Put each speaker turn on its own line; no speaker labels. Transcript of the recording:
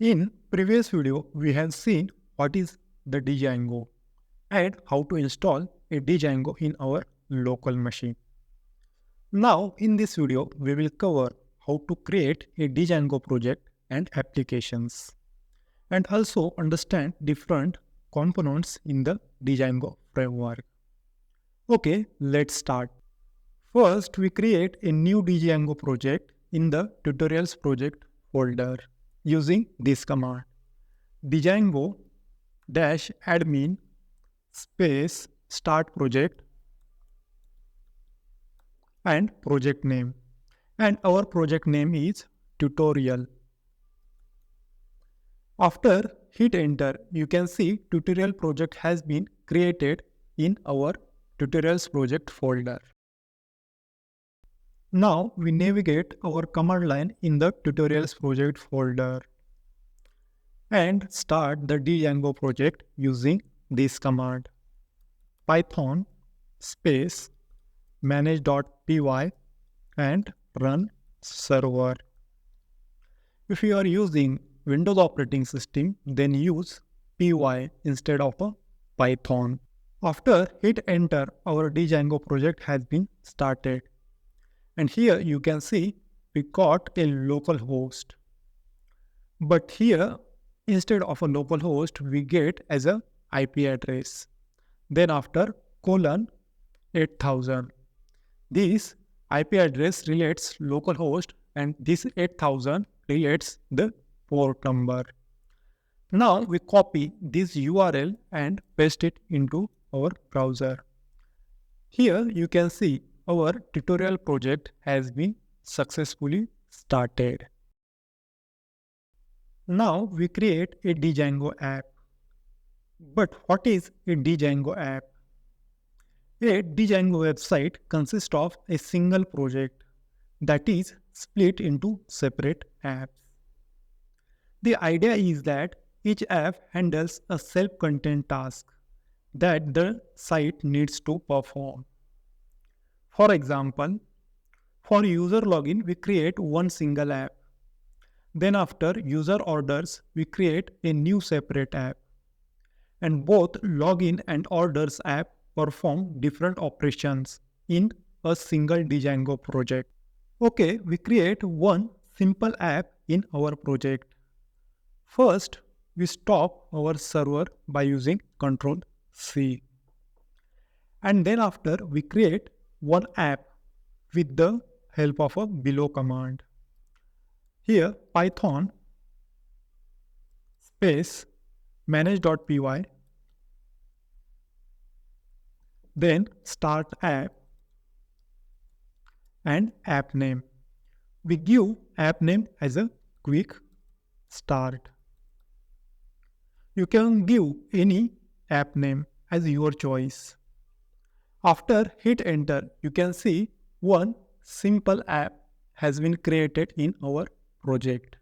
In previous video, we have seen what is the Django and how to install a Django in our local machine. Now, in this video, we will cover how to create a Django project and applications, and also understand different components in the Django framework. Okay, let's start. First, we create a new Django project in the tutorials project folder using this command: django-admin space start project and project name. And our project name is tutorial. After hit enter, you can see tutorial project has been created in our tutorials project folder. Now we navigate our command line in the tutorials project folder and start the Django project using this command: python space manage.py and run server. If you are using Windows operating system, then use py instead of a Python. After hit enter, our Django project has been started. And here you can see we got a local host. But here, instead of a local host, we get as a IP address. Then after colon 8000. This IP address relates localhost and this 8000 relates the port number. Now we copy this URL and paste it into our browser. Here you can see our tutorial project has been successfully started. Now we create a Django app. But what is a Django app? A Django website consists of a single project that is split into separate apps. The idea is that each app handles a self-contained task that the site needs to perform. For example, for user login, we create one single app. Then after user orders, we create a new separate app. And both login and orders app perform different operations in a single Django project. Okay, we create one simple app in our project. First, we stop our server by using Ctrl+C. And then after, we create one app with the help of a below command. Here, python space manage.py, then startapp and app name. We give app name as a quick start. You can give any app name as your choice. After hit enter, you can see one simple app has been created in our project.